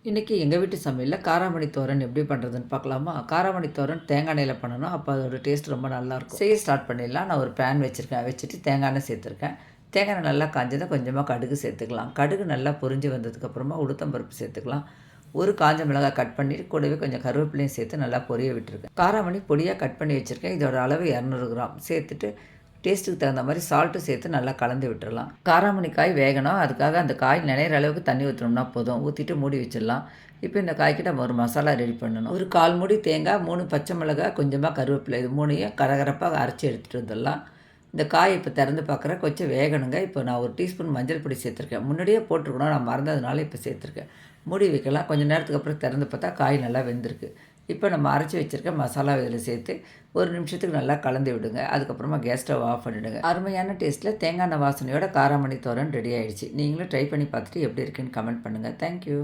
இன்றைக்கி எங்கள் வீட்டு சமையலில் காராமணி தோரன் எப்படி பண்ணுறதுன்னு பார்க்கலாமா? காராமணி தோரன் தேங்காய் எண்ணெயில் பண்ணணும். அப்போ அதோட டேஸ்ட் ரொம்ப நல்லாயிருக்கும். செய்ய ஸ்டார்ட் பண்ணிடலாம். நான் ஒரு பேன் வச்சுட்டு தேங்காய் எண்ணெய் சேர்த்துருக்கேன். தேங்காய் எண்ணெய் நல்லா காஞ்சதும் கொஞ்சமாக கடுகு சேர்த்துக்கலாம். கடுகு நல்லா பொரிஞ்சு வந்ததுக்கப்புறமா உளுத்தம்பருப்பு சேர்த்துக்கலாம். ஒரு காஞ்ச மிளகாய் கட் பண்ணி கூடவே கொஞ்சம் கருவேப்பிலையும் சேர்த்து நல்லா பொரிய விட்டுருக்கேன். காராமணி பொடியாக கட் பண்ணி வச்சுருக்கேன். இதோட அளவு 200 கிராம் சேர்த்துட்டு டேஸ்ட்டுக்கு தகுந்த மாதிரி சால்ட்டு சேர்த்து நல்லா கலந்து விட்டுறலாம். காராமணி காய் வேகணும். அதுக்காக அந்த காய் நினைகிற அளவுக்கு தண்ணி ஊற்றணும்னா போதும். ஊற்றிட்டு மூடி வச்சிடலாம். இப்போ இந்த காய்க்கு நம்ம ஒரு மசாலா ரெடி பண்ணணும். ஒரு 1/4 மூடி தேங்காய், 3 பச்சை மிளகாய், கொஞ்சமாக கருவேப்பிலை, இது 3ஐயும் கரகரப்பாக அரைச்சி எடுத்துகிட்டு வந்துடலாம். இந்த காய் இப்போ திறந்து பார்க்குறேன், கொஞ்சம் வேகணுங்க. இப்போ நான் ஒரு டீஸ்பூன் மஞ்சள் பொடி சேர்த்துருக்கேன். முன்னாடியே போட்டிருக்கணும், நான் மறந்ததுனால இப்போ சேர்த்துருக்கேன். மூடி வைக்கலாம். கொஞ்சம் நேரத்துக்கு அப்புறம் திறந்து பார்த்தா காய் நல்லா வெந்திருக்கு. இப்போ நம்ம அரைச்சி வச்சுருக்க மசாலா இதில் சேர்த்து ஒரு நிமிஷத்துக்கு நல்லா கலந்து விடுங்க. அதுக்கப்புறமா கேஸ் ஸ்டவ் ஆஃப் பண்ணிவிடுங்க. அருமையான டேஸ்ட்டில் தேங்காய் எண்ணெய் வாசனையோட காராமணி தோரன் ரெடி ஆகிடுச்சு. நீங்களும் ட்ரை பண்ணி பார்த்துட்டு எப்படி இருக்குன்னு கமெண்ட் பண்ணுங்கள். தேங்க்யூ.